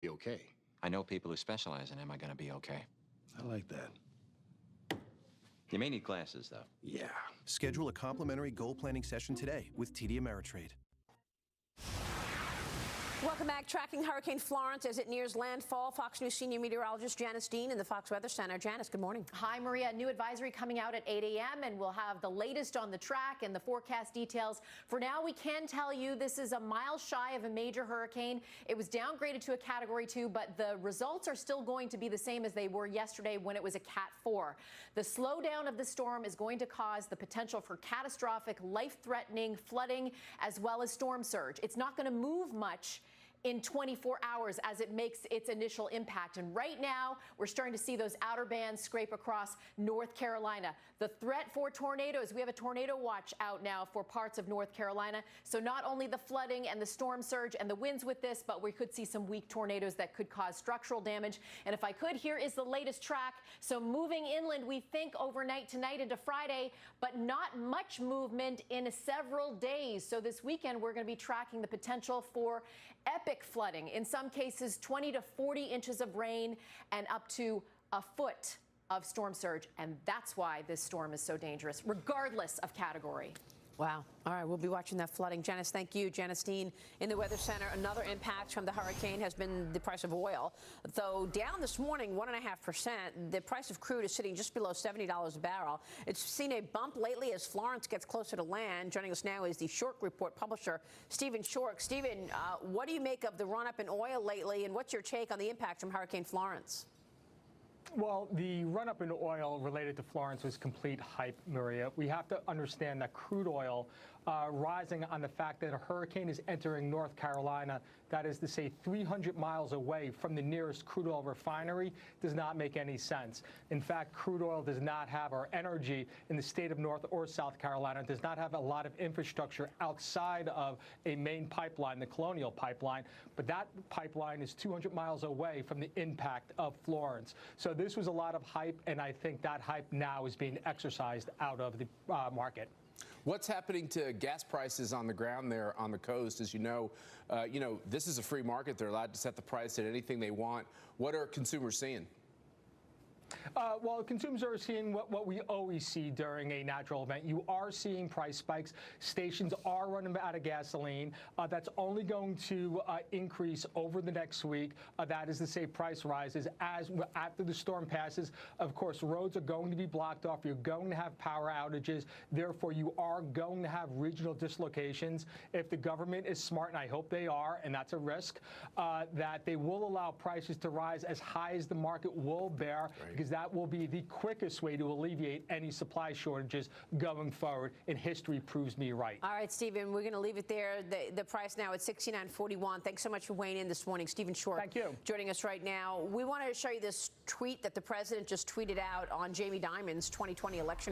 be okay. I know people who specialize in am I going to be okay? I like that. You may need glasses, though. Yeah. Schedule a complimentary goal planning session today with TD Ameritrade. Welcome back. Tracking Hurricane Florence as it nears landfall. Fox News senior meteorologist Janice Dean in the Fox Weather Center. Janice, good morning. Hi, Maria. New advisory coming out at 8 a.m. and we'll have the latest on the track and the forecast details. For now, we can tell you this is a mile shy of a major hurricane. It was downgraded to a Category 2, but the results are still going to be the same as they were yesterday when it was a Cat 4. The slowdown of the storm is going to cause the potential for catastrophic, life-threatening flooding as well as storm surge. It's not going to move much in 24 hours as it makes its initial impact. And right now, we're starting to see those outer bands scrape across North Carolina. The threat for tornadoes, we have a tornado watch out now for parts of North Carolina. So not only the flooding and the storm surge and the winds with this, but we could see some weak tornadoes that could cause structural damage. And if I could, here is the latest track. So moving inland, we think overnight tonight into Friday, but not much movement in several days. So this weekend, we're going to be tracking the potential for epic flooding. In some cases, 20 to 40 inches of rain and up to a foot of storm surge. And that's why this storm is so dangerous, regardless of category. Wow. All right, we'll be watching that flooding. Janice, thank you. Janice Dean in the Weather Center. Another impact from the hurricane has been the price of oil. Though down this morning 1.5%, the price of crude is sitting just below $70 a barrel. It's seen a bump lately as Florence gets closer to land. Joining us now is the Schork Report publisher, Stephen Schork. Stephen, what do you make of the run-up in oil lately, and what's your take on the impact from Hurricane Florence? Well, the run-up in oil related to Florence was complete hype, Maria. We have to understand that crude oil rising on the fact that a hurricane is entering North Carolina, that is to say 300 miles away from the nearest crude oil refinery, does not make any sense. In fact, crude oil does not have, or energy in the state of North or South Carolina, does not have a lot of infrastructure outside of a main pipeline, the Colonial Pipeline, but that pipeline is 200 miles away from the impact of Florence. So this was a lot of hype, and I think that hype now is being exercised out of the market. What's happening to gas prices on the ground there on the coast? As you know, this is a free market. They're allowed to set the price at anything they want. What are consumers seeing? Well, consumers are seeing what we always see during a natural event. You are seeing price spikes. Stations are running out of gasoline. That's only going to increase over the next week. That is to say, price rises after the storm passes. Of course, roads are going to be blocked off. You're going to have power outages. Therefore, you are going to have regional dislocations. If the government is smart, and I hope they are, and that's a risk, that they will allow prices to rise as high as the market will bear. Right. Because that will be the quickest way to alleviate any supply shortages going forward, and history proves me right. All right, Stephen, we're going to leave it there. The price now at $69.41. Thanks so much for weighing in this morning. Stephen Schork, thank you, joining us right now. We wanted to show you this tweet that the president just tweeted out on Jamie Dimon's 2020 election